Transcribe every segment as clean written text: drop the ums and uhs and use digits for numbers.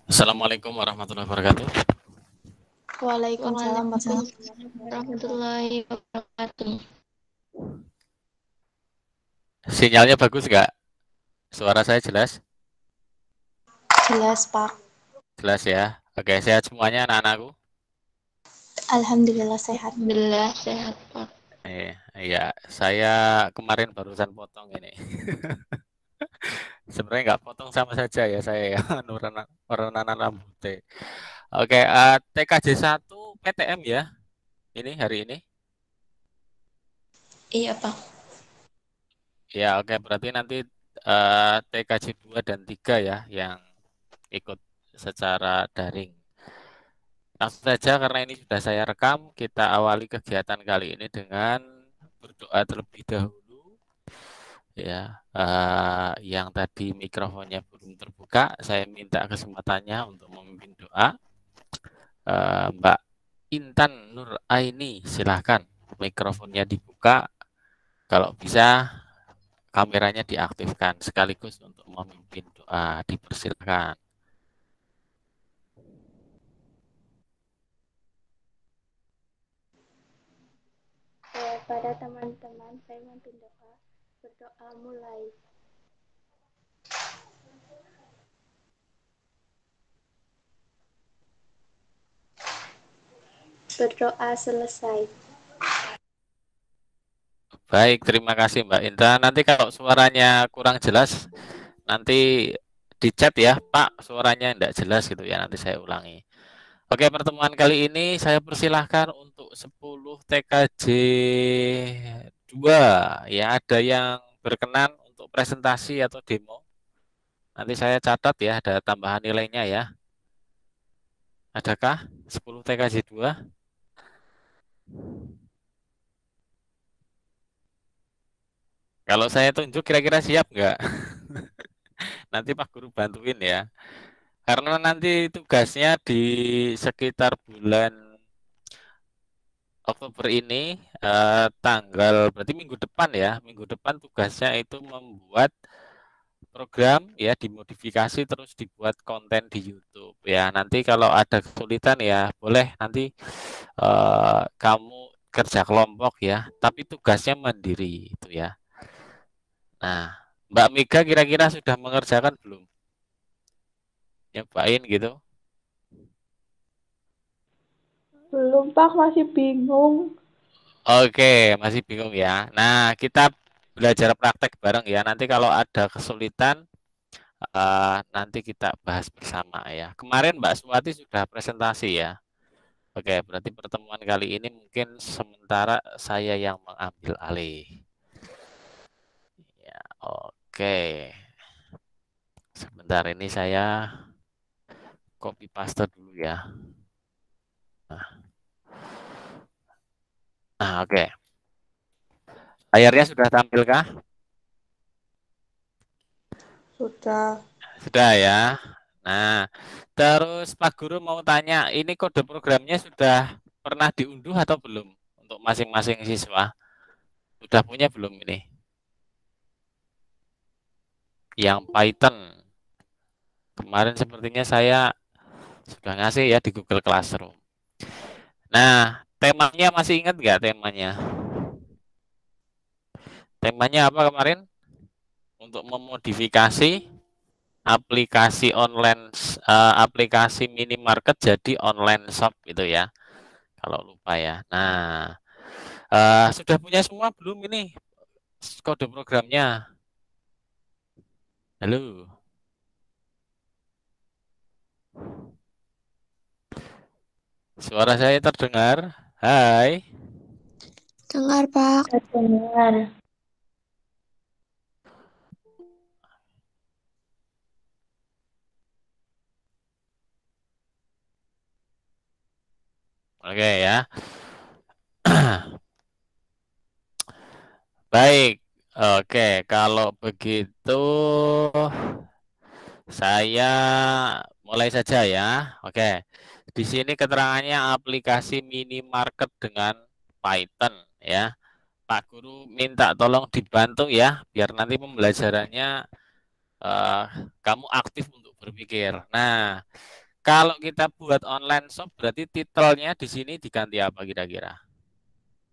Assalamualaikum warahmatullahi wabarakatuh. Waalaikumsalam Pak Sal. Waalaikumsalam warahmatullahi wabarakatuh. Sinyalnya bagus nggak? Suara saya jelas? Jelas Pak. Jelas ya. Oke, sehat semuanya anak-anakku? Alhamdulillah sehat. Alhamdulillah sehat, Pak. Iya, saya kemarin barusan potong ini. Sebenarnya nggak potong sama saja ya saya ya, warna rambutnya. Oke, TKJ 1 PTM ya, ini hari ini. Iya, Pak. Ya, oke, berarti nanti TKJ 2 dan 3 ya yang ikut secara daring. Langsung saja karena ini sudah saya rekam, kita awali kegiatan kali ini dengan berdoa terlebih dahulu. Ya, yang tadi mikrofonnya belum terbuka, saya minta kesempatannya untuk memimpin doa. Mbak Intan Nur Aini, silahkan mikrofonnya dibuka. Kalau bisa kameranya diaktifkan sekaligus untuk memimpin doa. Dipersilakan. Pada teman-teman, saya memimpin doa. Berdoa mulai. Berdoa selesai. Baik, terima kasih Mbak Intan. Nanti kalau suaranya kurang jelas, nanti di chat ya, Pak, suaranya tidak jelas gitu ya, nanti saya ulangi. Oke, pertemuan kali ini saya persilahkan untuk 10 TKJ 2. Ya, ada yang berkenan untuk presentasi atau demo. Nanti saya catat ya, ada tambahan nilainya ya. Adakah 10 TKJ 2? Kalau saya tunjuk kira-kira siap nggak? Nanti Pak Guru bantuin ya. Karena nanti tugasnya di sekitar bulan Oktober ini tanggal berarti minggu depan ya. Minggu depan tugasnya itu membuat program ya dimodifikasi terus dibuat konten di YouTube ya. Nanti kalau ada kesulitan ya boleh nanti kamu kerja kelompok ya. Tapi tugasnya mandiri itu ya. Nah, Mbak Mega kira-kira sudah mengerjakan belum? Nyobain gitu. Belum, Pak, masih bingung. Oke, masih bingung ya. Nah, kita belajar praktek bareng ya. Nanti kalau ada kesulitan, nanti kita bahas bersama ya. Kemarin Mbak Suwati sudah presentasi ya. Oke, berarti pertemuan kali ini mungkin sementara saya yang mengambil alih. Ya, oke. Sebentar ini saya copy paste dulu ya. Nah, oke. Layarnya sudah tampilkah? Sudah. Sudah ya. Nah, terus Pak Guru mau tanya, ini kode programnya sudah pernah diunduh atau belum untuk masing-masing siswa? Sudah punya belum ini? Yang Python. Kemarin sepertinya saya sudah ngasih ya di Google Classroom. Nah, temanya masih ingat nggak temanya? Temanya apa kemarin? Untuk memodifikasi aplikasi online, aplikasi minimarket jadi online shop gitu ya. Kalau lupa ya. Nah, sudah punya semua belum ini kode programnya? Halo, suara saya terdengar? Hai. Dengar Pak. Dengar. Oke ya. Baik. Oke, kalau begitu saya mulai saja ya. Oke. Di sini keterangannya aplikasi minimarket dengan Python ya. Pak Guru minta tolong dibantu ya, biar nanti pembelajarannya kamu aktif untuk berpikir. Nah, Kalau kita buat online shop berarti titelnya di sini diganti apa kira-kira?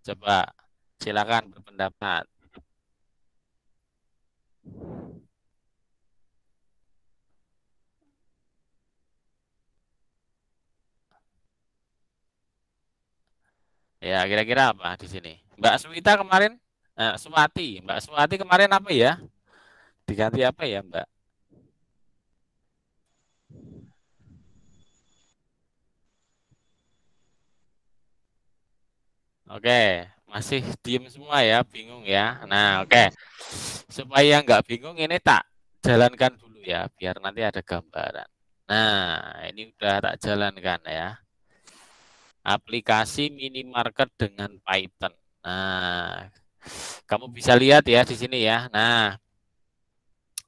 Coba silakan berpendapat. Ya, kira-kira apa di sini? Mbak Suwita kemarin, Mbak Suwati kemarin apa ya? Diganti apa ya, Mbak? Oke, masih diem semua ya, bingung ya. Nah, oke. Supaya nggak bingung ini tak jalankan dulu ya, biar nanti ada gambaran. Nah, ini udah tak jalankan ya. Aplikasi minimarket dengan Python. Nah, kamu bisa lihat ya di sini ya. Nah,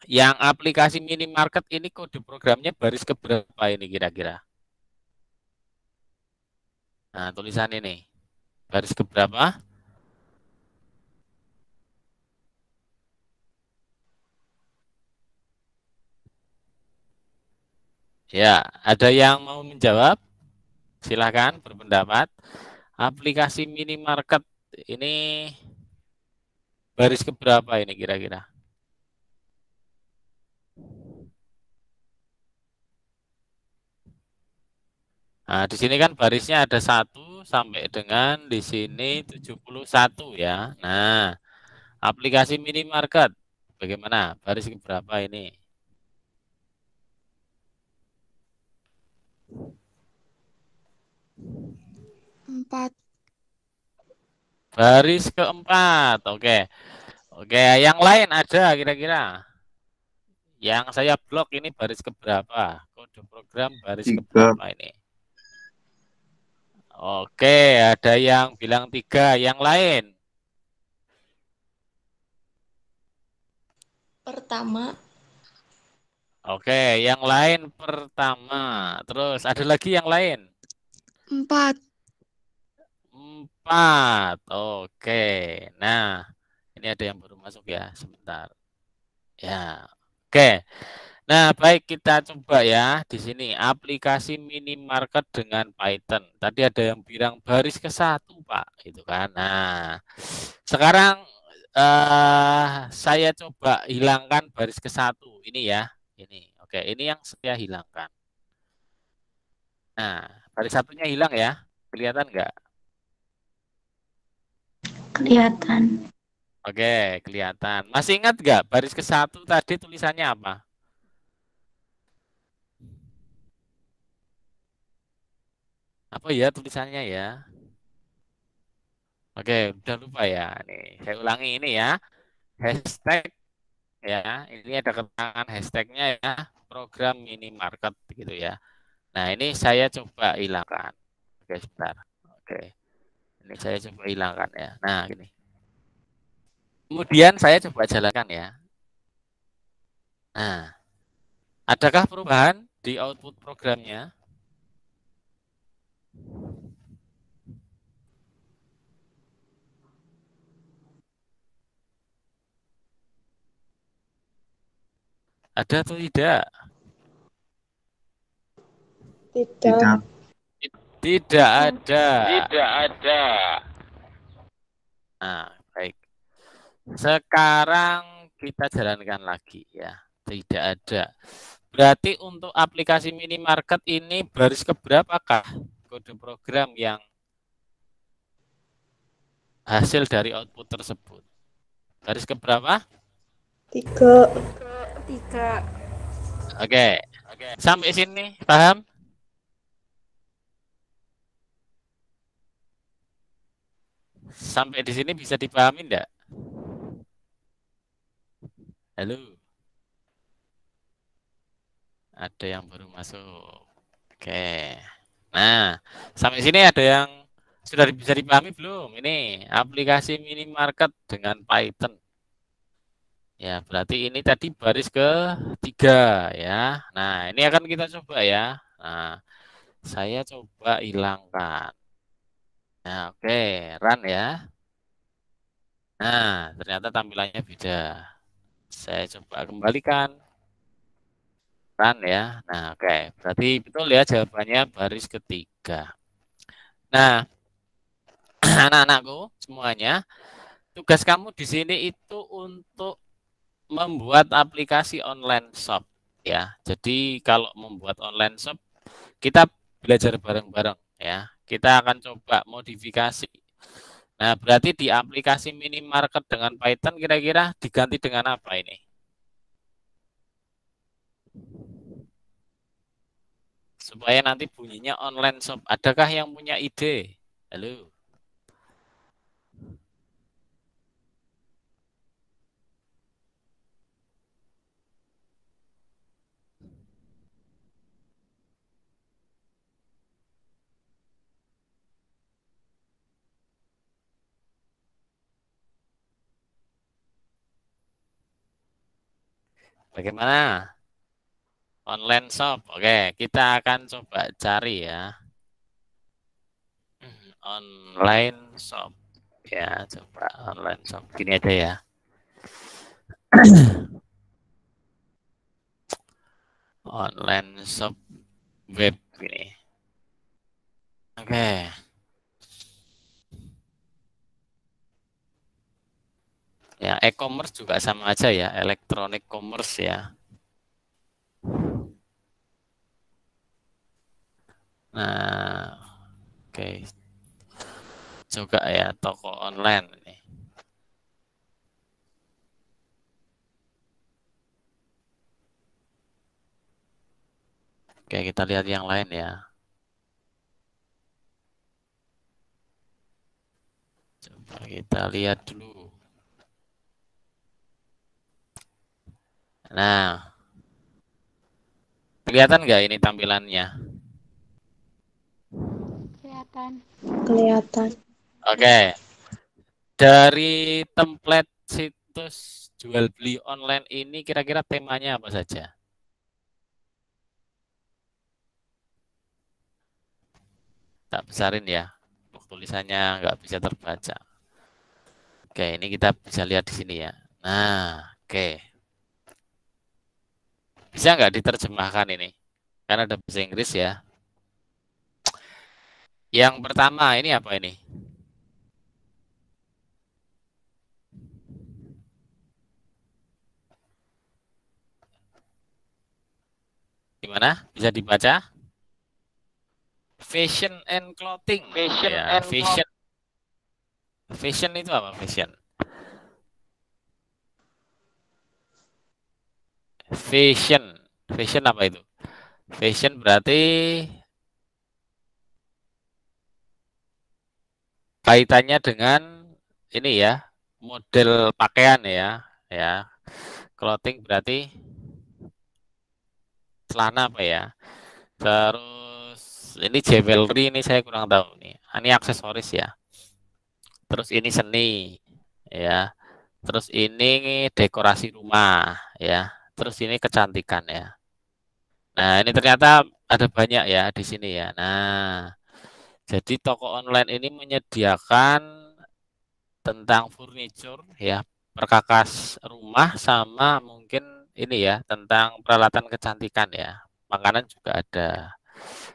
yang aplikasi minimarket ini kode programnya baris keberapa ini kira-kira? Nah, tulisan ini baris keberapa? Ya, ada yang mau menjawab? Silahkan berpendapat. Aplikasi minimarket ini baris keberapa ini kira-kira? Nah, di sini kan barisnya ada 1 sampai dengan di sini 71 ya. Nah, aplikasi minimarket bagaimana? Baris keberapa ini? Empat. Baris keempat. Oke. Oke, yang lain ada kira-kira? Yang saya blok ini baris keberapa? Kode program baris 3. keberapa ini? Oke, ada yang bilang 3. Yang lain? Pertama. Oke, yang lain pertama. Terus ada lagi yang lain? 4. 4. Oke. Nah, ini ada yang baru masuk ya, sebentar. Ya. Oke. Nah, baik kita coba ya di sini aplikasi minimarket dengan Python. Tadi ada yang bilang baris ke-1, Pak, gitu kan. Nah, sekarang saya coba hilangkan baris ke-1 ini ya. Ini. Oke, ini yang saya hilangkan. Nah, baris satunya hilang ya. Kelihatan nggak? Kelihatan. Oke, kelihatan. Masih ingat nggak baris ke-1 tadi tulisannya apa? Apa ya tulisannya ya? Oke, udah lupa ya. Nih, saya ulangi ini ya. Hashtag ya. Ini ada keterangan hashtagnya ya. Program minimarket gitu ya. Nah, ini saya coba hilangkan. Oke, sebentar. Oke. Ini saya coba hilangkan ya. Nah, gini. Kemudian saya coba jalankan ya. Nah, adakah perubahan di output programnya? Ada atau tidak? Tidak. Tidak ada. Tidak ada. Nah, baik. Sekarang kita jalankan lagi ya. Tidak ada. Berarti untuk aplikasi minimarket ini baris keberapakah kode program yang hasil dari output tersebut? Baris keberapa? 3. Oke. Sampai sini paham? Sampai di sini bisa dipahami enggak? Halo. Ada yang baru masuk. Oke. Nah, sampai sini ada yang sudah bisa dipahami belum? Ini aplikasi minimarket dengan Python. Ya, berarti ini tadi baris ke-3 ya. Nah, ini akan kita coba ya. Nah, saya coba hilangkan. Nah, oke, run ya. Nah, ternyata tampilannya beda. Saya coba kembalikan. Kan ya. Nah, oke. Berarti betul ya jawabannya baris ketiga. Nah, anak-anakku semuanya, tugas kamu di sini itu untuk membuat aplikasi online shop ya. Jadi kalau membuat online shop kita belajar bareng-bareng ya. Kita akan coba modifikasi. Nah, berarti di aplikasi minimarket dengan Python kira-kira diganti dengan apa ini? Supaya nanti bunyinya online shop. Adakah yang punya ide? Halo. Bagaimana? Online shop. Oke, kita akan coba cari ya. Online shop. Ya, coba online shop. Gini aja ya. Online shop web gini. Oke. Ya, e-commerce juga sama aja ya, electronic commerce ya. Nah, oke. Juga ya toko online ini. Oke, kita lihat yang lain ya. Coba kita lihat dulu. Nah, kelihatan nggak ini tampilannya? Kelihatan. Kelihatan. Oke, dari template situs jual beli online ini kira-kira temanya apa saja? Tak besarin ya, tulisannya nggak bisa terbaca. Oke, ini kita bisa lihat di sini ya. Nah, oke. Bisa nggak diterjemahkan ini? Kan ada bahasa Inggris ya. Yang pertama ini apa ini? Gimana? Bisa dibaca? Fashion and clothing. Fashion Ya, and fashion. Fashion itu apa? Fashion. Fashion. Fashion apa itu? Fashion berarti kaitannya dengan ini ya, model pakaian ya. Ya. Clothing berarti celana apa ya? Terus ini jewelry ini saya kurang tahu nih. Ini aksesoris ya. Terus ini seni ya. Terus ini dekorasi rumah ya. Terus ini kecantikan ya. Nah, ini ternyata ada banyak ya di sini ya. Nah, jadi toko online ini menyediakan tentang furniture ya, perkakas rumah sama mungkin ini ya, tentang peralatan kecantikan ya. Makanan juga ada.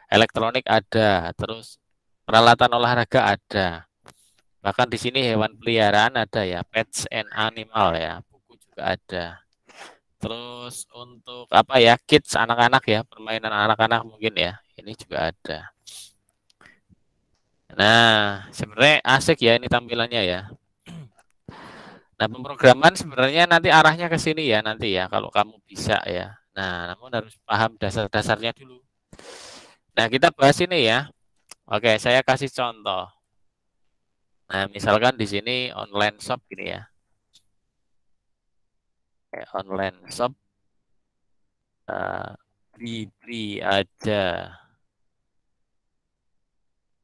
Elektronik ada, terus peralatan olahraga ada. Bahkan di sini hewan peliharaan ada ya, pets and animal ya, buku juga ada. Terus untuk apa ya, kids anak-anak ya, permainan anak-anak mungkin ya, ini juga ada. Nah, sebenarnya asik ya ini tampilannya ya. Nah, pemrograman sebenarnya nanti arahnya ke sini ya nanti ya, kalau kamu bisa ya. Nah, namun harus paham dasar-dasarnya dulu. Nah, kita bahas ini ya. Oke, saya kasih contoh. Nah, misalkan di sini online shop gini ya. Online shop beli aja.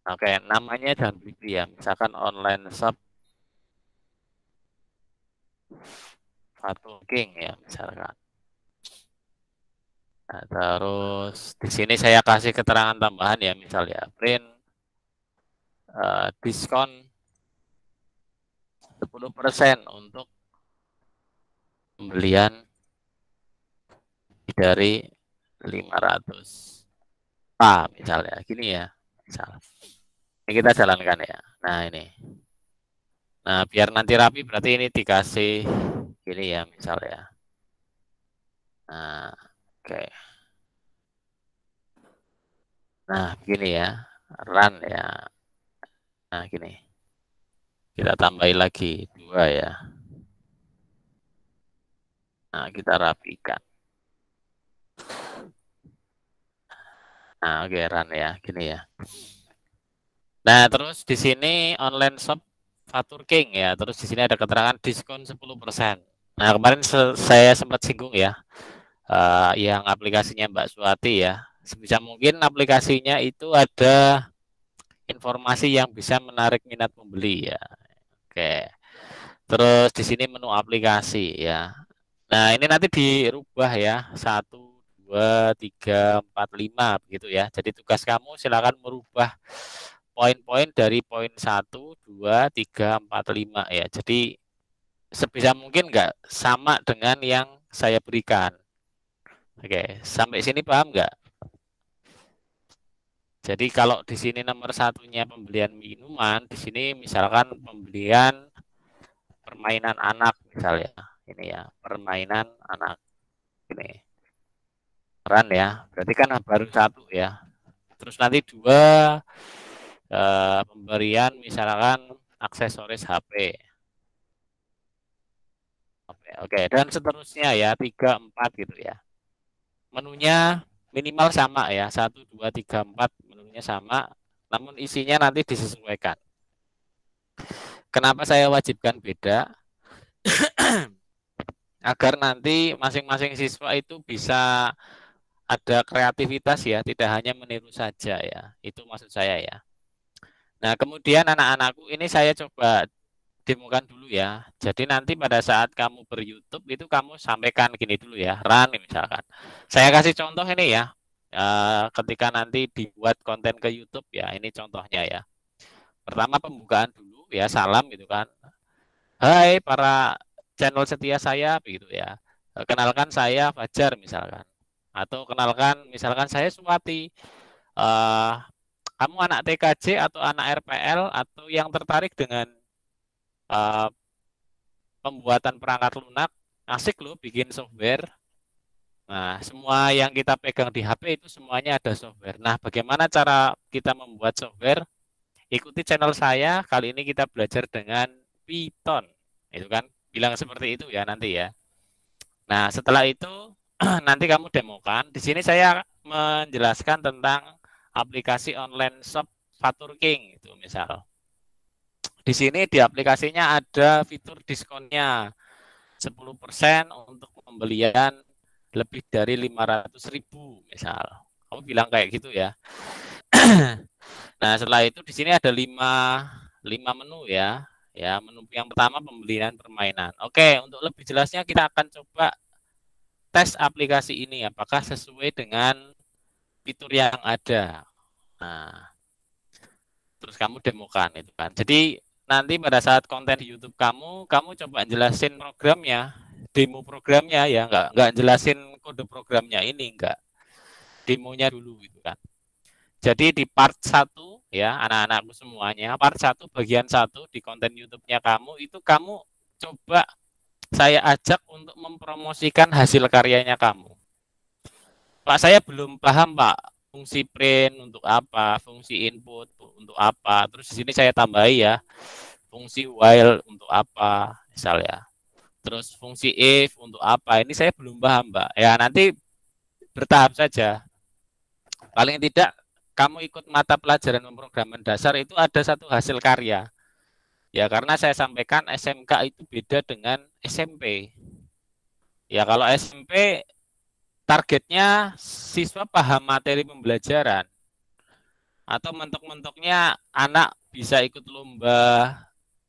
Oke, namanya jangan beli ya. Misalkan online shop Fatu King ya, misalkan. Nah, terus di sini saya kasih keterangan tambahan ya, misalnya print diskon 10% untuk pembelian dari 500 A misalnya. Gini ya. Misal. Ini kita jalankan ya. Nah, ini. Nah, biar nanti rapi berarti ini dikasih gini ya misalnya. Nah, oke. Nah, begini ya. Run ya. Nah, gini. Kita tambahin lagi 2 ya. Nah, kita rapikan. Nah, oke, run ya. Gini ya. Nah, terus di sini online shop Fatur King ya. Terus di sini ada keterangan diskon 10%. Nah, kemarin saya sempat singgung ya. Yang aplikasinya Mbak Suwati ya. Sebisa mungkin aplikasinya itu ada informasi yang bisa menarik minat pembeli ya. Oke. Terus di sini menu aplikasi ya. Nah, ini nanti dirubah ya. 1, 2, 3, 4, 5 begitu ya. Jadi tugas kamu silakan merubah poin-poin dari poin 1, 2, 3, 4, 5 ya. Jadi sebisa mungkin nggak sama dengan yang saya berikan. Oke, sampai sini paham nggak? Jadi kalau di sini nomor satunya pembelian minuman, di sini misalkan pembelian permainan anak misalnya. Ini ya, permainan anak. Ini. Run ya. Berarti kan baru 1 ya. Terus nanti 2 pemberian misalkan aksesoris HP. Oke, dan seterusnya ya 3, 4 gitu ya. Menunya minimal sama ya 1, 2, 3, 4 menunya sama, namun isinya nanti disesuaikan. Kenapa saya wajibkan beda? Agar nanti masing-masing siswa itu bisa ada kreativitas ya, tidak hanya meniru saja ya. Itu maksud saya ya. Nah, kemudian anak-anakku ini saya coba demokan dulu ya. Jadi nanti pada saat kamu ber-YouTube itu kamu sampaikan gini dulu ya, run misalkan. Saya kasih contoh ini ya. Ketika nanti dibuat konten ke YouTube ya, ini contohnya ya. Pertama pembukaan dulu ya, salam gitu kan. Hai para channel setia saya begitu ya. Kenalkan saya Fajar misalkan. Atau kenalkan misalkan saya Suwati. Kamu anak TKJ atau anak RPL atau yang tertarik dengan pembuatan perangkat lunak, asik loh bikin software. Nah, semua yang kita pegang di HP itu semuanya ada software. Nah, bagaimana cara kita membuat software? Ikuti channel saya, kali ini kita belajar dengan Python. Itu kan, bilang seperti itu ya nanti ya. Nah, setelah itu nanti kamu demokan. Di sini saya menjelaskan tentang aplikasi online shop Fatur King itu misal. Di sini di aplikasinya ada fitur diskonnya 10% untuk pembelian lebih dari 500.000 misal. Kamu bilang kayak gitu ya. Nah, setelah itu di sini ada 5 menu ya. Ya, menu yang pertama pembelian permainan. Oke, untuk lebih jelasnya kita akan coba tes aplikasi ini apakah sesuai dengan fitur yang ada. Nah, terus kamu demokan itu kan. Jadi nanti pada saat konten di YouTube kamu coba jelasin programnya, demo programnya ya, nggak jelasin kode programnya ini, nggak. Demonya dulu gitu kan. Jadi di part 1 ya, anak-anakku semuanya, part 1 bagian 1 di konten YouTube-nya kamu itu kamu coba saya ajak untuk mempromosikan hasil karyanya kamu. Pak, saya belum paham, Pak. Fungsi print untuk apa, fungsi input untuk apa. Terus di sini saya tambahi ya, fungsi while untuk apa, misalnya. Terus fungsi if untuk apa. Ini saya belum paham, Mbak. Ya, nanti bertahap saja. Paling tidak kamu ikut mata pelajaran pemrograman dasar itu ada satu hasil karya. Ya, karena saya sampaikan SMK itu beda dengan SMP. Ya, kalau SMP targetnya siswa paham materi pembelajaran. Atau mentok-mentoknya anak bisa ikut lomba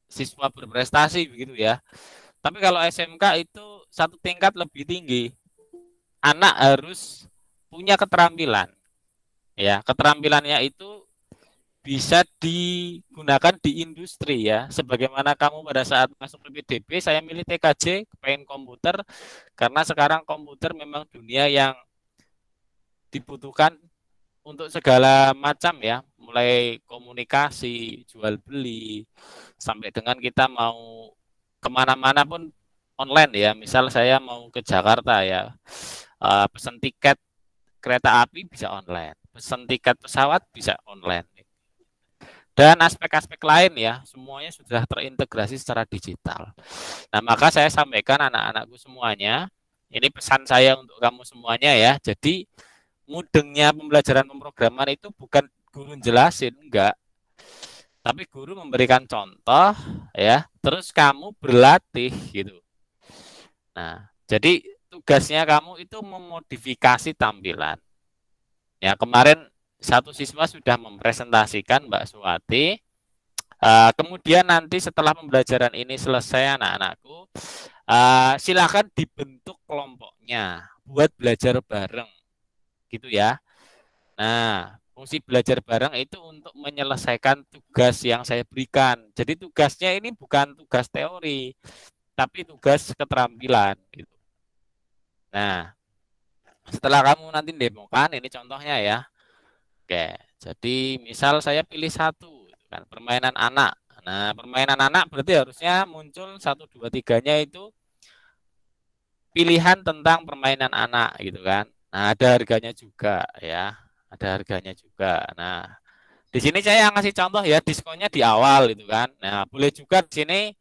siswa berprestasi begitu ya. Tapi kalau SMK itu satu tingkat lebih tinggi. Anak harus punya keterampilan. Ya, keterampilannya itu bisa digunakan di industri ya. Sebagaimana kamu pada saat masuk PPDB, saya milih TKJ, pengen komputer, karena sekarang komputer memang dunia yang dibutuhkan untuk segala macam ya, mulai komunikasi, jual beli, sampai dengan kita mau kemana-mana pun online ya. Misal saya mau ke Jakarta ya, pesan tiket kereta api bisa online, pesan tiket pesawat bisa online. Dan aspek-aspek lain ya, semuanya sudah terintegrasi secara digital. Nah, maka saya sampaikan anak-anakku semuanya, ini pesan saya untuk kamu semuanya ya. Jadi, mudengnya pembelajaran pemrograman itu bukan guru jelasin, enggak. Tapi guru memberikan contoh ya, terus kamu berlatih gitu. Nah, jadi tugasnya kamu itu memodifikasi tampilan. Ya, kemarin satu siswa sudah mempresentasikan Mbak Suwati. Kemudian nanti setelah pembelajaran ini selesai anak-anakku, silakan dibentuk kelompoknya buat belajar bareng, gitu ya. Nah, fungsi belajar bareng itu untuk menyelesaikan tugas yang saya berikan. Jadi tugasnya ini bukan tugas teori, tapi tugas keterampilan, gitu. Nah, setelah kamu nanti demokan, ini contohnya ya. Oke, jadi misal saya pilih satu, kan permainan anak. Nah, permainan anak berarti harusnya muncul 1, 2, 3-nya itu pilihan tentang permainan anak gitu kan. Nah, ada harganya juga ya. Ada harganya juga. Nah, di sini saya ngasih contoh ya, diskonnya di awal gitu kan. Nah, boleh juga di sini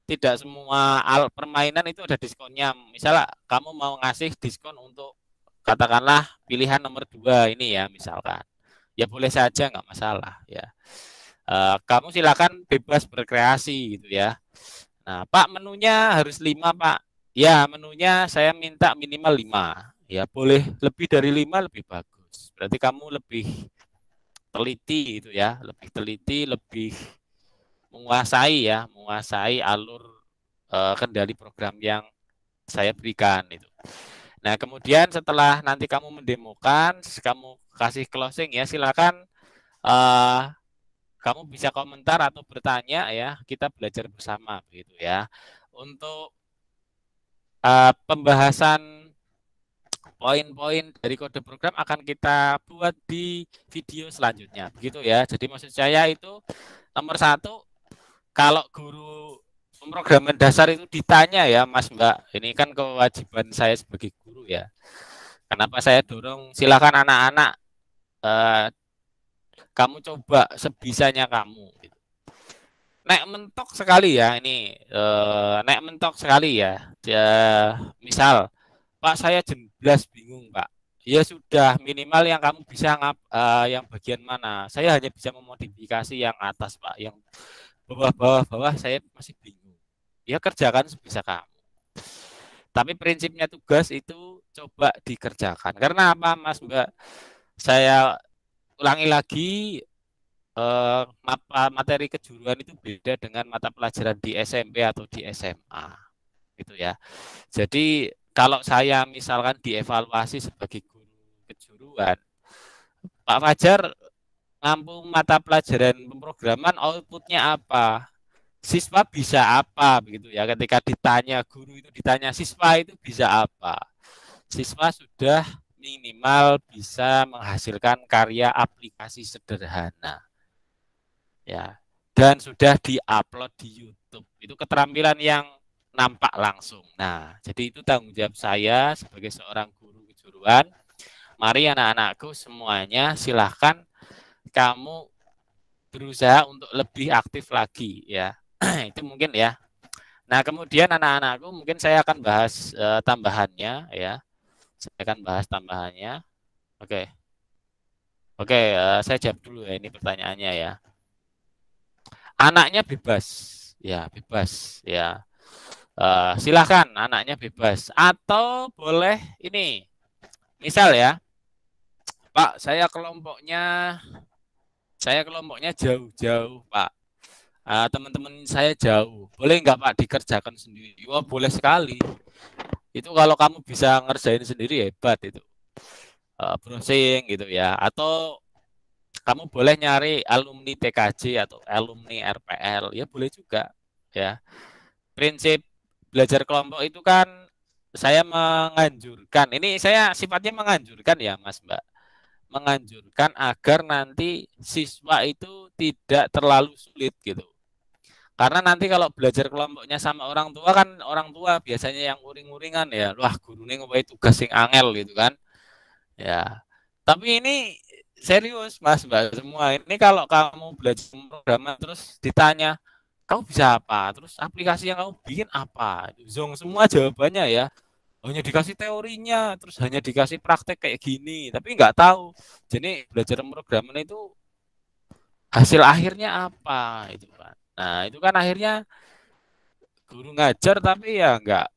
tidak semua permainan itu ada diskonnya. Misalnya kamu mau ngasih diskon untuk katakanlah pilihan nomor 2 ini ya misalkan. Ya boleh saja, nggak masalah ya. Kamu silakan bebas berkreasi gitu ya. Nah, Pak, menunya harus 5 Pak. Ya, menunya saya minta minimal 5. Ya, boleh lebih dari 5 lebih bagus. Berarti kamu lebih teliti gitu ya, lebih teliti, lebih menguasai alur kendali program yang saya berikan itu. Nah, kemudian setelah nanti kamu mendemokan, kamu kasih closing ya, silakan kamu bisa komentar atau bertanya ya, kita belajar bersama begitu ya. Untuk pembahasan poin-poin dari kode program akan kita buat di video selanjutnya begitu ya. Jadi maksud saya itu nomor 1, kalau guru pemrograman dasar itu ditanya ya Mas Mbak, ini kan kewajiban saya sebagai guru ya. Kenapa saya dorong silakan anak-anak kamu coba sebisanya kamu. Nek mentok sekali ya ini, nek mentok sekali ya. Misal, Pak saya jeblas bingung Pak. Ya sudah minimal yang kamu bisa yang bagian mana. Saya hanya bisa memodifikasi yang atas Pak, yang bawah saya masih bingung. Ya kerjakan sebisa kamu. Tapi prinsipnya tugas itu coba dikerjakan. Karena apa Mas Mbak? Saya ulangi lagi, materi kejuruan itu beda dengan mata pelajaran di SMP atau di SMA gitu ya. Jadi kalau saya misalkan dievaluasi sebagai guru kejuruan, Pak Fajar ngampung mata pelajaran pemrograman, outputnya apa? Siswa bisa apa begitu ya. Ketika ditanya guru itu ditanya siswa itu bisa apa? Siswa sudah minimal bisa menghasilkan karya aplikasi sederhana. Ya, dan sudah diupload di YouTube. Itu keterampilan yang nampak langsung. Nah, jadi itu tanggung jawab saya sebagai seorang guru kejuruan. Mari anak-anakku semuanya silahkan kamu berusaha untuk lebih aktif lagi ya. Itu mungkin ya. Nah, kemudian anak-anakku mungkin saya akan bahas tambahannya ya. Saya akan bahas tambahannya. Oke. Oke, saya jawab dulu ya ini pertanyaannya ya. Anaknya bebas, ya bebas, ya. Silakan anaknya bebas. Atau boleh ini, misal ya, Pak, saya kelompoknya jauh-jauh, Pak. Teman-teman saya jauh. Boleh nggak Pak dikerjakan sendiri? Wah, boleh sekali. Itu kalau kamu bisa ngerjain sendiri hebat itu. Browsing gitu ya. Atau kamu boleh nyari alumni TKJ atau alumni RPL, ya boleh juga ya. Prinsip belajar kelompok itu kan saya menganjurkan, ini saya sifatnya menganjurkan ya Mas Mbak. menganjurkan agar nanti siswa itu tidak terlalu sulit gitu. Karena nanti kalau belajar kelompoknya sama orang tua kan orang tua biasanya yang uring-uringan ya, wah gurune ngowahi tugas sing angel gitu kan. Ya. Tapi ini serius Mas Mbak semua. Ini kalau kamu belajar pemrograman terus ditanya, "Kamu bisa apa?" Terus aplikasi yang kamu bikin apa? Zong semua jawabannya ya. Hanya dikasih teorinya, terus hanya dikasih praktek kayak gini, tapi nggak tahu. Jadi belajar pemrograman itu hasil akhirnya apa itu kan. Nah, itu kan akhirnya guru ngajar tapi ya nggak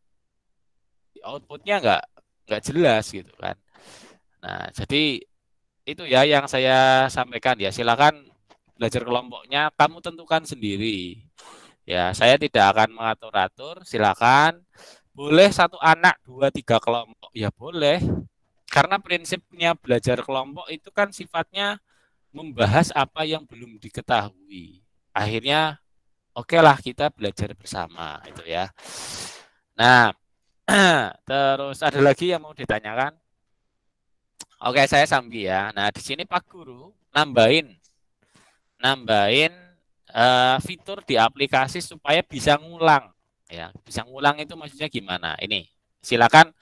outputnya nggak jelas gitu kan. Nah, jadi itu ya yang saya sampaikan ya. Silakan belajar kelompoknya kamu tentukan sendiri. Ya, saya tidak akan mengatur-atur. Silakan. Boleh satu anak, dua, tiga kelompok. Ya boleh. Karena prinsipnya belajar kelompok itu kan sifatnya membahas apa yang belum diketahui. Akhirnya, oke lah kita belajar bersama. Itu ya. Nah, terus ada lagi yang mau ditanyakan? Oke, saya Sambi ya. Nah, di sini Pak Guru nambahin fitur di aplikasi supaya bisa ngulang. Ya, bisa ngulang itu maksudnya gimana? Ini, silakan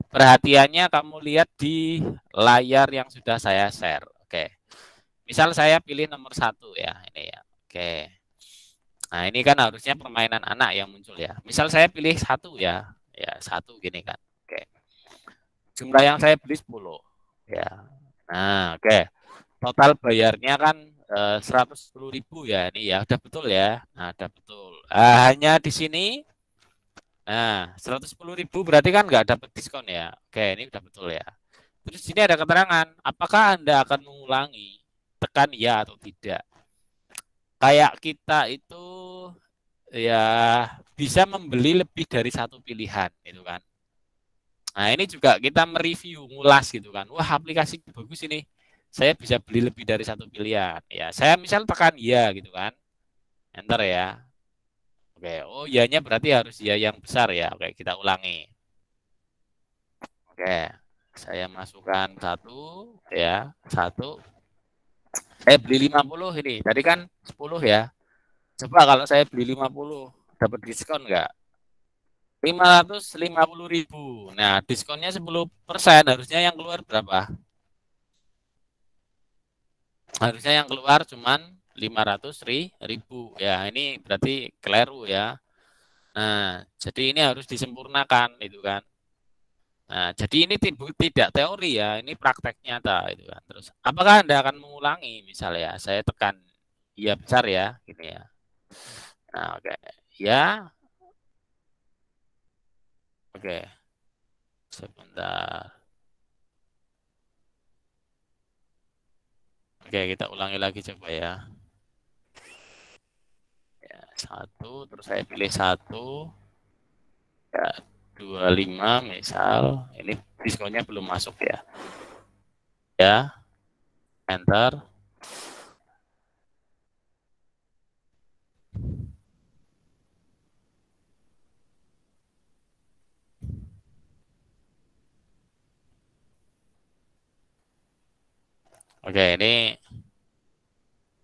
perhatiannya kamu lihat di layar yang sudah saya share. Oke, misal saya pilih nomor 1 ya, ini ya. Oke, nah ini kan harusnya permainan anak yang muncul ya. Misal saya pilih 1 ya, ya 1 gini kan. Oke, jumlah yang saya beli 10 ya. Nah, oke. Total bayarnya kan 110.000 ya, ini ya udah betul ya. Nah, udah betul. Hanya di sini, nah 110.000 berarti kan nggak dapat diskon ya. Oke, ini udah betul ya. Terus sini ada keterangan, apakah Anda akan mengulangi? Tekan ya atau tidak. Kayak kita itu ya bisa membeli lebih dari satu pilihan, itu kan. Nah, ini juga kita mereview, ngulas gitu kan. Wah, aplikasi bagus ini. Saya bisa beli lebih dari satu pilihan. Ya, saya misal tekan iya gitu kan. Enter ya. Oke, oh iyanya berarti harus iya yang besar ya. Oke, kita ulangi. Oke, saya masukkan 1 ya, 1. Saya beli 50 ini. Tadi kan 10 ya. Coba kalau saya beli 50, dapat diskon nggak? 550.000. Nah, diskonnya 10%, harusnya yang keluar berapa? Harusnya yang keluar cuman 500.000 ya. Ini berarti keliru ya. Nah, jadi ini harus disempurnakan itu kan. Nah, jadi ini tidak teori ya, ini praktek nyata itu kan. Terus, apakah Anda akan mengulangi misalnya? Saya tekan iya besar ya, gini ya. Nah, oke. Ya. Oke. Sebentar. Oke, kita ulangi lagi coba ya. Ya, 1, terus saya pilih 1. Ya, 25 misal. Ini diskonnya belum masuk ya. Ya, enter. Oke, ini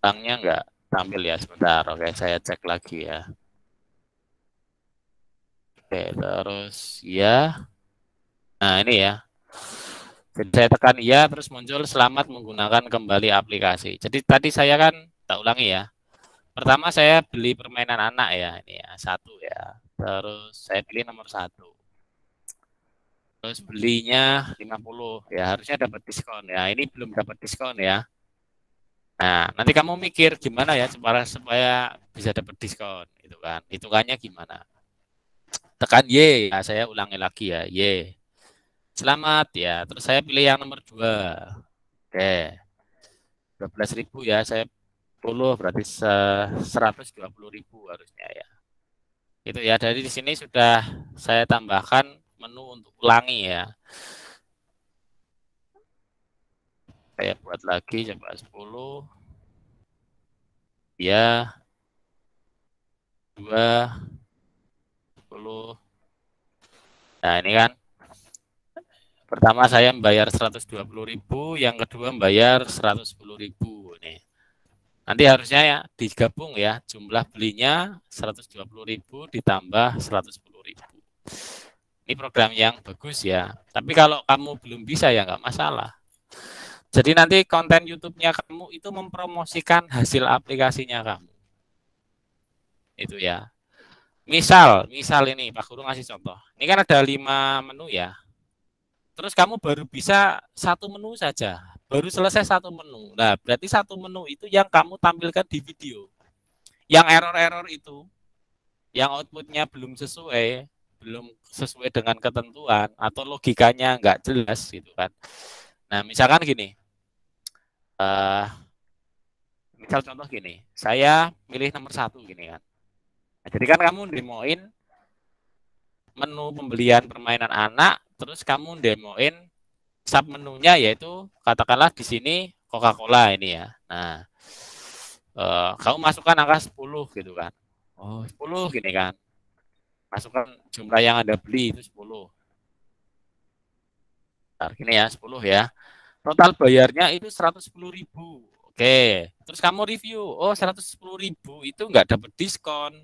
banknya nggak tampil ya sebentar. Oke, saya cek lagi ya. Oke, terus ya. Nah, ini ya. Jadi saya tekan iya, terus muncul selamat menggunakan kembali aplikasi. Jadi tadi saya kan, tak ulangi ya. Pertama saya beli permainan anak ya, ini ya, 1 ya. Terus saya pilih nomor 1. Terus belinya 50 ya, harusnya dapat diskon ya. Ini belum dapat diskon ya. Nah, nanti kamu mikir gimana ya supaya bisa dapat diskon gitu kan. Hitungannya gimana? Tekan Y. Nah, saya ulangi lagi ya, Y. Selamat ya. Terus saya pilih yang nomor 2. Oke. 12.000 ya, saya 10 berarti 120.000 harusnya ya. Itu ya, dari di sini sudah saya tambahkan menu untuk ulangi ya. Saya buat lagi coba 10. Ya. 2 10. Nah, ini kan Pertama saya membayar 120.000, yang kedua membayar 110.000 nih. Nanti harusnya ya digabung ya, jumlah belinya 120.000 ditambah 110.000. Ini program yang bagus ya. Tapi kalau kamu belum bisa ya nggak masalah. Jadi nanti konten YouTube-nya kamu itu mempromosikan hasil aplikasinya kamu. Itu ya. Misal ini Pak Guru ngasih contoh. Ini kan ada 5 menu ya. Terus kamu baru bisa 1 menu saja. Baru selesai 1 menu. Nah, berarti 1 menu itu yang kamu tampilkan di video. Yang error-error itu, yang outputnya belum sesuai dengan ketentuan atau logikanya nggak jelas gitu kan. Nah, misalkan gini, misal contoh gini, saya milih nomor 1 gini kan. Nah, jadi kan kamu demoin menu pembelian permainan anak, terus kamu demoin sub menunya yaitu katakanlah di sini Coca-Cola ini ya. Nah, kamu masukkan angka 10 gitu kan. Oh, 10 gini kan. Masukkan jumlah yang Anda beli itu 10. Nah, gini ya, 10 ya. Total bayarnya itu 110.000. Oke, terus kamu review, oh 110.000 itu nggak dapat diskon.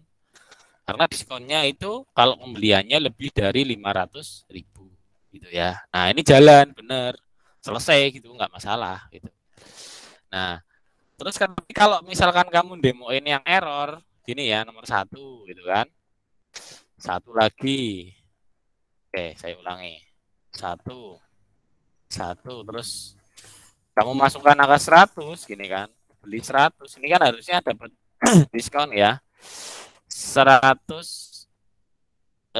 Karena diskonnya itu kalau pembeliannya lebih dari 500.000 gitu ya. Nah, ini jalan bener. Selesai gitu, nggak masalah gitu. Nah, terus kan kalau misalkan kamu demoin yang error, gini ya, nomor 1 gitu kan. 1 lagi. Oke, saya ulangi. 1 terus kamu masukkan angka 100 gini kan. Beli 100. Ini kan harusnya dapat diskon ya. 1.100.000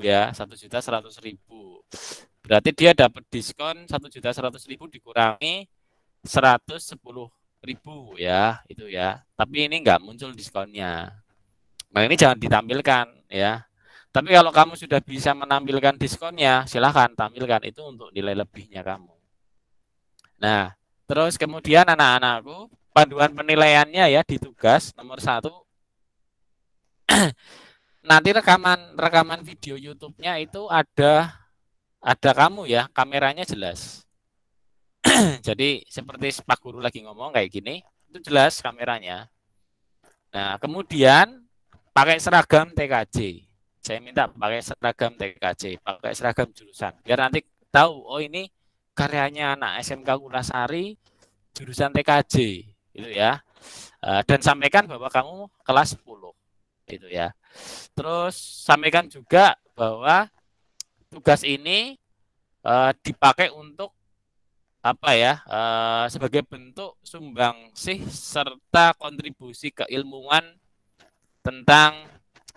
ya, 1.100.000. Berarti dia dapat diskon 1.100.000 dikurangi 110.000 ya, itu ya. Tapi ini nggak muncul diskonnya. Nah, ini jangan ditampilkan ya. Tapi kalau kamu sudah bisa menampilkan diskonnya, silahkan tampilkan, itu untuk nilai lebihnya kamu. Nah, terus kemudian anak-anakku, panduan penilaiannya ya di tugas nomor 1. Nanti rekaman video YouTube-nya itu ada kamu ya, kameranya jelas. Jadi seperti Pak Guru lagi ngomong kayak gini, itu jelas kameranya. Nah, kemudian pakai seragam TKJ. Saya minta pakai seragam TKJ, pakai seragam jurusan. Biar nanti tahu, oh ini karyanya anak SMK Kulasari, jurusan TKJ. Gitu ya. Dan sampaikan bahwa kamu kelas 10. Gitu ya. Terus sampaikan juga bahwa tugas ini dipakai untuk apa ya, sebagai bentuk sumbangsih serta kontribusi keilmuan tentang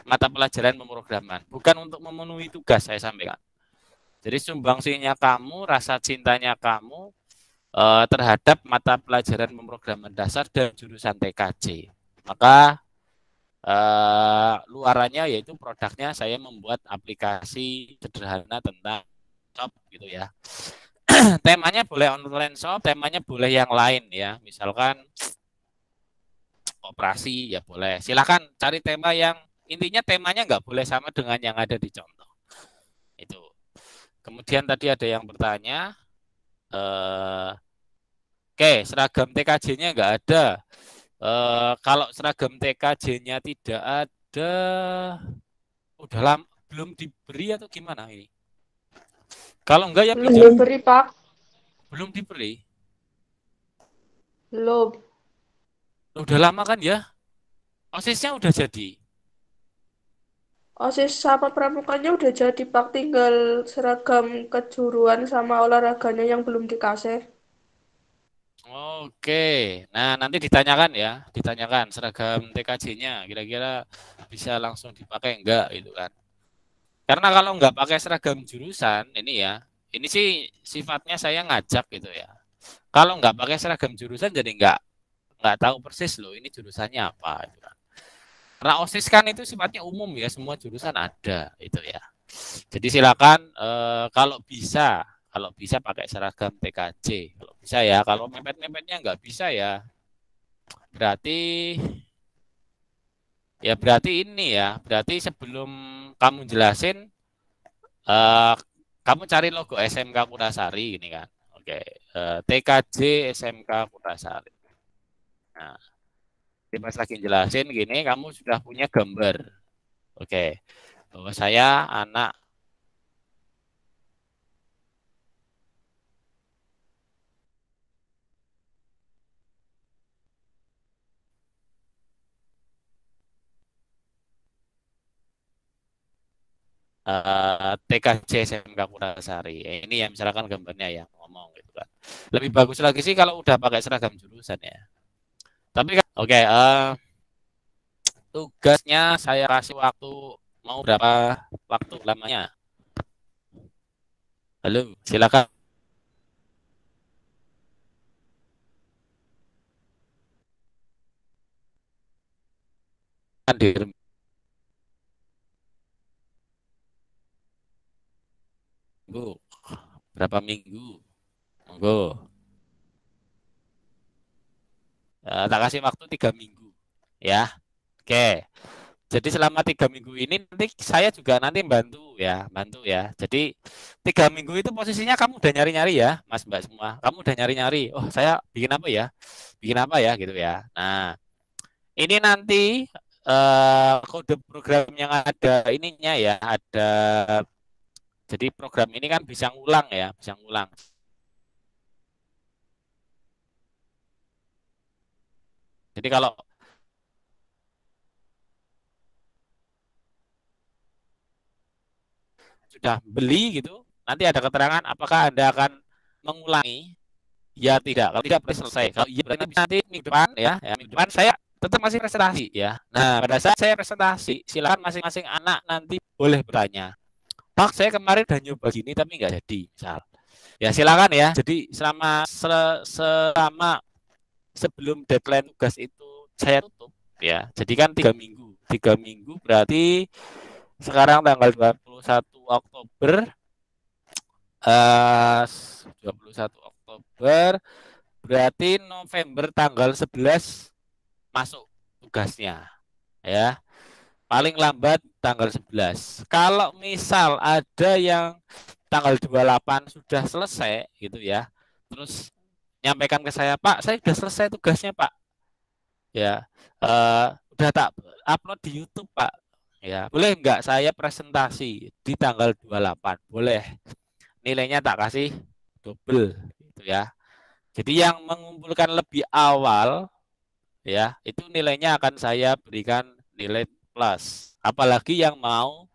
mata pelajaran pemrograman, bukan untuk memenuhi tugas, saya sampaikan. Jadi sumbangsihnya kamu, rasa cintanya kamu terhadap mata pelajaran pemrograman dasar dan jurusan TKJ. Maka luarannya yaitu produknya saya membuat aplikasi sederhana tentang shop gitu ya. Temanya boleh online shop, temanya boleh yang lain ya. Misalkan operasi ya boleh. Silakan cari tema yang intinya temanya nggak boleh sama dengan yang ada di contoh. Itu. Kemudian tadi ada yang bertanya, oke, seragam TKJ-nya nggak ada. Kalau seragam TKJ-nya tidak ada, udah lama belum diberi atau gimana ini? Kalau enggak ya Belum pinjam. diberi, Pak. Belum diberi. Belum. Udah lama kan ya? OSIS-nya udah jadi. OSIS sama pramukanya udah jadi, Pak. Tinggal seragam kejuruan sama olahraganya yang belum dikasih. Oke, nah nanti ditanyakan ya, ditanyakan seragam TKJ-nya, kira-kira bisa langsung dipakai enggak gitu kan? Karena kalau enggak pakai seragam jurusan, ini ya, ini sih sifatnya saya ngajak gitu ya. Kalau enggak pakai seragam jurusan jadi enggak tahu persis loh ini jurusannya apa gitu kan. Karena OSIS kan itu sifatnya umum ya, semua jurusan ada itu ya. Jadi silakan kalau bisa pakai seragam TKJ, kalau bisa ya. Kalau mepet-mepetnya nggak bisa ya, berarti ini ya. Berarti sebelum kamu jelasin, kamu cari logo SMK Kutasari ini kan. Oke, TKJ SMK Kutasari. Nah, pas lagi jelasin gini, kamu sudah punya gambar. Oke, bahwa saya anak TKJ SMK Kutasari. Ini yang misalkan gambarnya yang ngomong gitu kan. Lebih bagus lagi sih kalau udah pakai seragam jurusan ya. Tapi kan, oke, tugasnya saya kasih waktu mau berapa waktu lamanya? Halo, silakan. Bu, berapa minggu? Monggo. Tak kasih waktu 3 minggu. Ya, oke. Jadi selama 3 minggu ini nanti saya juga nanti bantu ya. Jadi 3 minggu itu posisinya kamu udah nyari-nyari ya, Mas Mbak semua. Kamu udah nyari-nyari. Oh, saya bikin apa ya, gitu ya. Nah, ini nanti kode program yang ada ininya ya, ada. Jadi program ini kan bisa ngulang ya, bisa ngulang. Jadi kalau sudah beli gitu, nanti ada keterangan apakah Anda akan mengulangi. Ya tidak, kalau tidak berarti selesai. Kalau iya berarti nanti minggu depan minggu depan saya tetap masih presentasi ya. Nah, pada saat saya presentasi, silakan masing-masing anak nanti boleh bertanya. Pak, saya kemarin udah nyoba gini tapi nggak jadi, misal. Ya silakan ya. Jadi selama sebelum deadline tugas itu saya tutup ya. Jadi kan 3 minggu. 3 minggu berarti sekarang tanggal 21 Oktober 21 Oktober berarti November tanggal 11 masuk tugasnya ya. Paling lambat tanggal 11. Kalau misal ada yang tanggal 28 sudah selesai gitu ya. Terus nyampaikan ke saya, "Pak, saya sudah selesai tugasnya, Pak." Ya. Udah tak upload di YouTube, Pak. Ya, boleh enggak saya presentasi di tanggal 28? Boleh. Nilainya tak kasih double gitu ya. Jadi yang mengumpulkan lebih awal ya, itu nilainya akan saya berikan nilai plus. Apalagi yang mau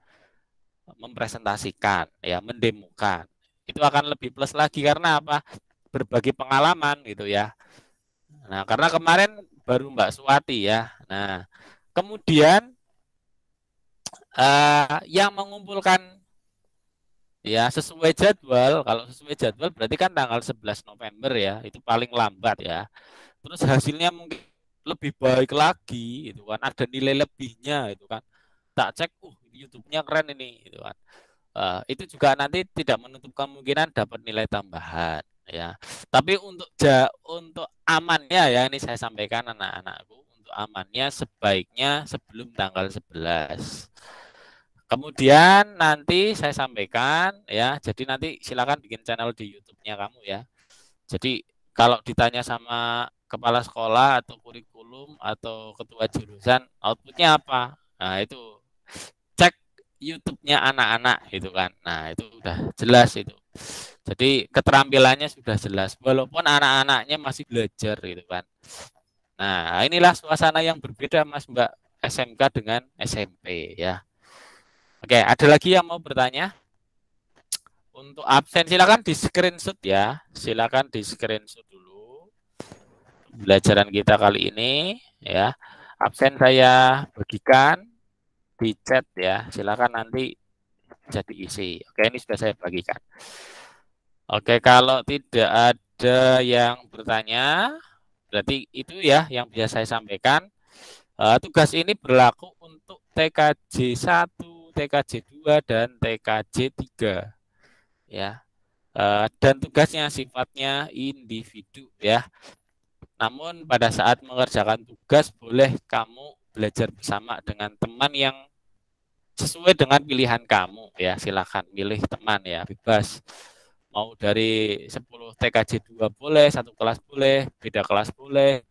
mempresentasikan ya, mendemokan. Itu akan lebih plus lagi karena apa? Berbagi pengalaman gitu ya. Nah, karena kemarin baru Mbak Suwati ya. Nah, kemudian yang mengumpulkan ya sesuai jadwal, kalau sesuai jadwal berarti kan tanggal 11 November ya, itu paling lambat ya. Terus hasilnya mungkin lebih baik lagi itu kan, ada nilai lebihnya itu kan. Tak cek, YouTube-nya keren ini itu kan. Itu juga nanti tidak menutup kemungkinan dapat nilai tambahan ya. Tapi untuk amannya ya, ini saya sampaikan anak-anakku, untuk amannya sebaiknya sebelum tanggal 11. Kemudian nanti saya sampaikan ya, jadi nanti silakan bikin channel di YouTube-nya kamu ya. Jadi kalau ditanya sama kepala sekolah atau kurikulum atau ketua jurusan, outputnya apa? Nah itu cek YouTube-nya anak-anak gitu kan. Nah itu udah jelas itu. Jadi keterampilannya sudah jelas, walaupun anak-anaknya masih belajar gitu kan. Nah inilah suasana yang berbeda Mas Mbak, SMK dengan SMP ya. Oke, ada lagi yang mau bertanya? Untuk absen silakan di screenshot ya. Silakan di screenshot dulu pembelajaran kita kali ini ya. Absen saya bagikan di chat ya. Silakan nanti bisa diisi. Oke, ini sudah saya bagikan. Oke, kalau tidak ada yang bertanya, berarti itu ya yang bisa saya sampaikan. Tugas ini berlaku untuk TKJ 1, TKJ 2 dan TKJ 3 ya. Dan tugasnya sifatnya individu ya. Namun pada saat mengerjakan tugas boleh kamu belajar bersama dengan teman yang sesuai dengan pilihan kamu ya. Silakan pilih teman ya, bebas. Mau dari 10 TKJ 2 boleh, satu kelas boleh, beda kelas boleh.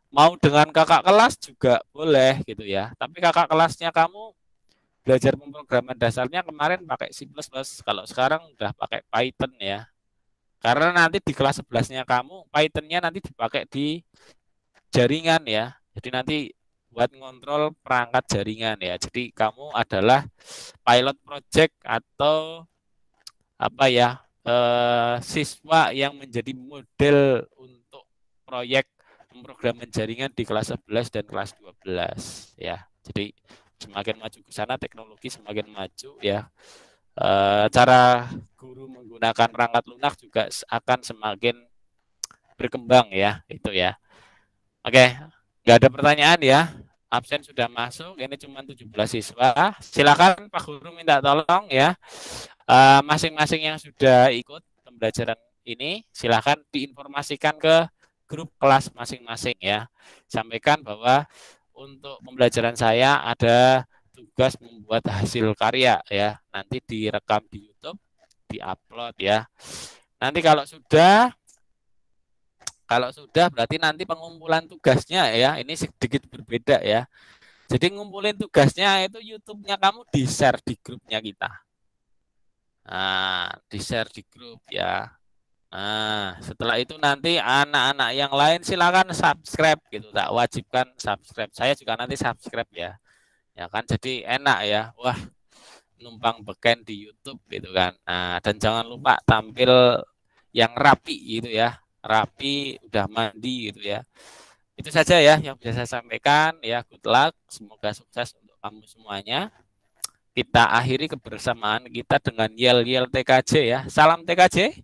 Mau dengan kakak kelas juga boleh gitu ya. Tapi kakak kelasnya kamu belajar pemrograman dasarnya kemarin pakai C++, kalau sekarang udah pakai Python ya. Karena nanti di kelas 11-nya kamu Python-nya nanti dipakai di jaringan ya. Jadi nanti buat ngontrol perangkat jaringan ya. Jadi kamu adalah pilot project atau apa ya, siswa yang menjadi model untuk proyek pemrograman jaringan di kelas 11 dan kelas 12 ya. Jadi semakin maju ke sana teknologi semakin maju ya. Cara guru menggunakan perangkat lunak juga akan semakin berkembang ya, itu ya. Oke, nggak ada pertanyaan ya. Absen sudah masuk, ini cuma 17 siswa. Silakan Pak Guru minta tolong ya. Masing-masing yang sudah ikut pembelajaran ini, silakan diinformasikan ke grup kelas masing-masing ya. Sampaikan bahwa untuk pembelajaran saya ada tugas membuat hasil karya ya. Nanti direkam di YouTube, diupload ya. Nanti kalau sudah berarti nanti pengumpulan tugasnya ya, ini sedikit berbeda ya. Jadi ngumpulin tugasnya itu YouTube-nya kamu di-share di grupnya kita. Nah, di-share di grup ya. Nah, setelah itu nanti anak-anak yang lain silakan subscribe gitu. Tak wajibkan subscribe. Saya juga nanti subscribe ya. Ya kan jadi enak ya. Wah, numpang beken di YouTube gitu kan. Nah, dan jangan lupa tampil yang rapi gitu ya. Rapi, udah mandi gitu ya. Itu saja ya yang bisa saya sampaikan ya. Good luck, semoga sukses untuk kamu semuanya. Kita akhiri kebersamaan kita dengan yel-yel TKJ ya. Salam TKJ.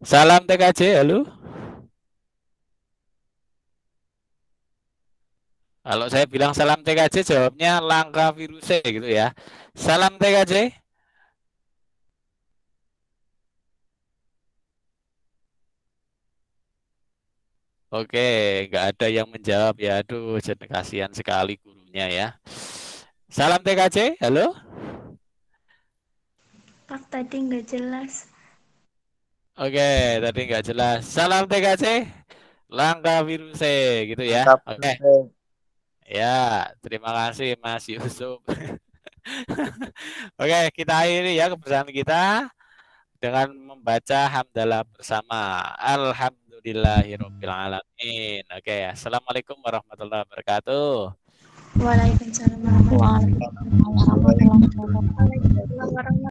Salam TKJ, halo. Kalau saya bilang salam TKJ, jawabnya langka virusnya gitu ya. Salam TKJ. Oke, nggak ada yang menjawab ya. Aduh, jadi kasihan sekali gurunya ya. Salam TKJ, halo. Pak tadi nggak jelas. Oke, tadi nggak jelas. Salam TKJ, langka virusnya gitu ya. Oke. Ya, terima kasih Mas Yusuf. Oke, kita akhiri ya kebersamaan kita dengan membaca hamdalah bersama. Alhamdulillahirabbil alamin. Oke, assalamualaikum warahmatullahi wabarakatuh. Waalaikumsalam warahmatullahi wabarakatuh.